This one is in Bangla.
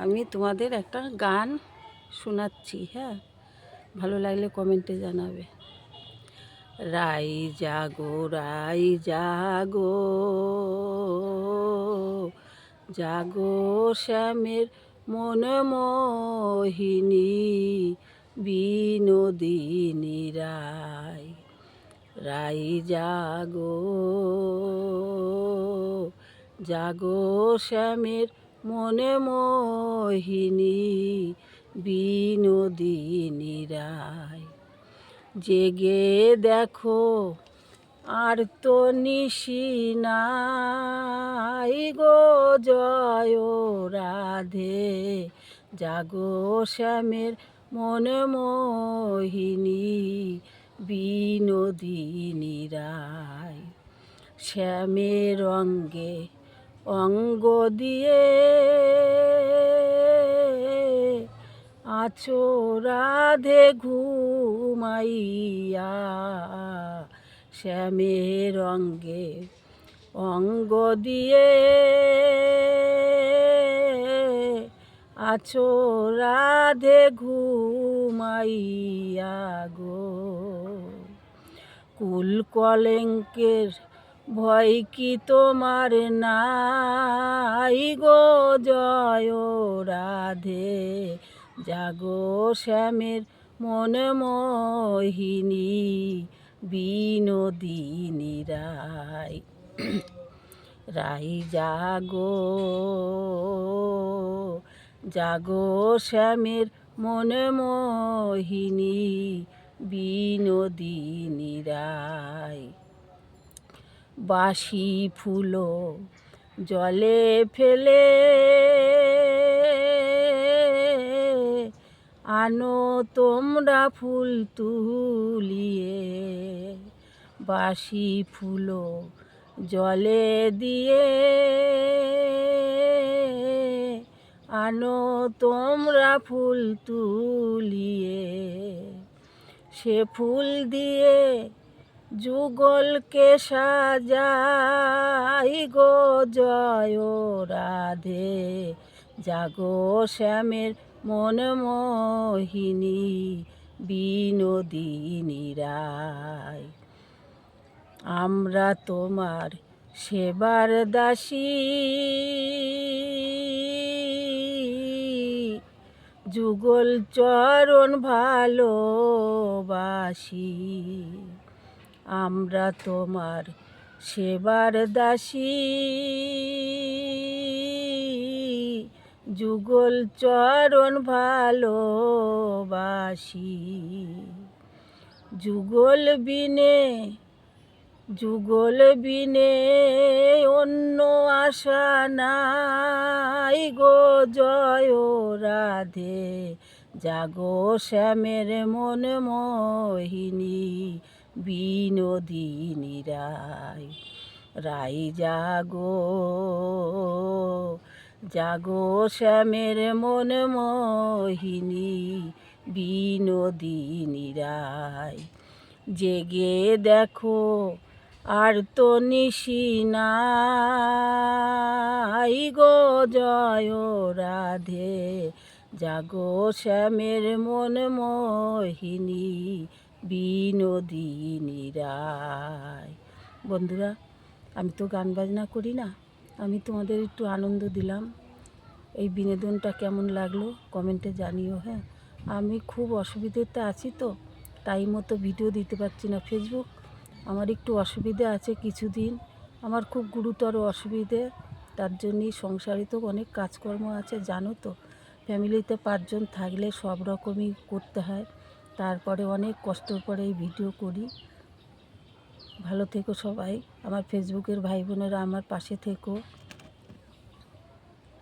আমি তোমাদের একটা গান শোনাচ্ছি, হ্যাঁ, ভালো লাগলে কমেন্টে জানাবে। রাই জাগো রাই জাগো, জাগো শ্যামের মন মোহিনী, বিনোদিনী রাই। রাই জাগো, জাগো শ্যামের মনে মোহিনী, বিনোদিনী রাই। জেগে দেখো আর তো নিশি নাই গো, জয় রাধে। জাগো শ্যামের মনে মোহিনী, বিনোদিনী রাই। শ্যামের অঙ্গে অঙ্গ দিয়ে আছো রাধে ঘুমাইয়া, শ্যামের অঙ্গে অঙ্গ দিয়ে আছো রাধে ঘুমাইয়া গো। কুল কলঙ্কের ভয় কি তোমার নাই গো, জয় রাধে। জাগো শ্যামের মন মোহিনী, বিনোদিনী রাই। রাই জাগো, জাগো শ্যামের মন মোহিনী, বিনোদিনী রাই। বাসি ফুলো জলে ফেলে আনো তোমরা ফুল তুলিয়ে, বাসি ফুলো জলে দিয়ে আনো তোমরা ফুল তুলিয়ে। সে ফুল দিয়ে যুগলকে সাজাই গো, জয় রাধে। জাগো শ্যামের মন মোহিনী, বিনোদিনী রাই। আমরা তোমার সেবার দাসী, যুগল চরণ ভালোবাসি। আমরা তোমার সেবার দাসী, যুগল চরণ ভালোবাসি। যুগল বিনে, যুগল বিনে অন্য আশা নাই গো, জয় রাধে। জাগো শ্যামের মন মোহিনী, বিনোদিনী রাই। রাই জাগো, জাগো শ্যামের মন মোহিনী, বিনোদিনী রাই। জেগে দেখো আর তো নিশি নাই গো, জয় রাধে। জাগো শ্যামের মন মোহিনী, বিনোদিনী রাই। বন্ধুরা, আমি তো গান বাজনা করি না, আমি তোমাদের একটু আনন্দ দিলাম। এই বিনোদনটা কেমন লাগলো কমেন্টে জানিও, হ্যাঁ। আমি খুব অসুবিধাতে আছি, তো টাইম মতো ভিডিও দিতে পারছি না। ফেসবুক আমার একটু অসুবিধে আছে কিছুদিন, আমার খুব গুরুতর অসুবিধে। তার জন্যই সংসারে তো অনেক কাজকর্ম আছে, জানো তো। ফ্যামিলিতে 5 জন থাকলে সব রকমই করতে হয়, তারপরে অনেক কষ্টর পরে এই ভিডিও করি। ভালো থেকো সবাই, আমার ফেসবুকের ভাই বোনেরা আমার পাশে থেকো।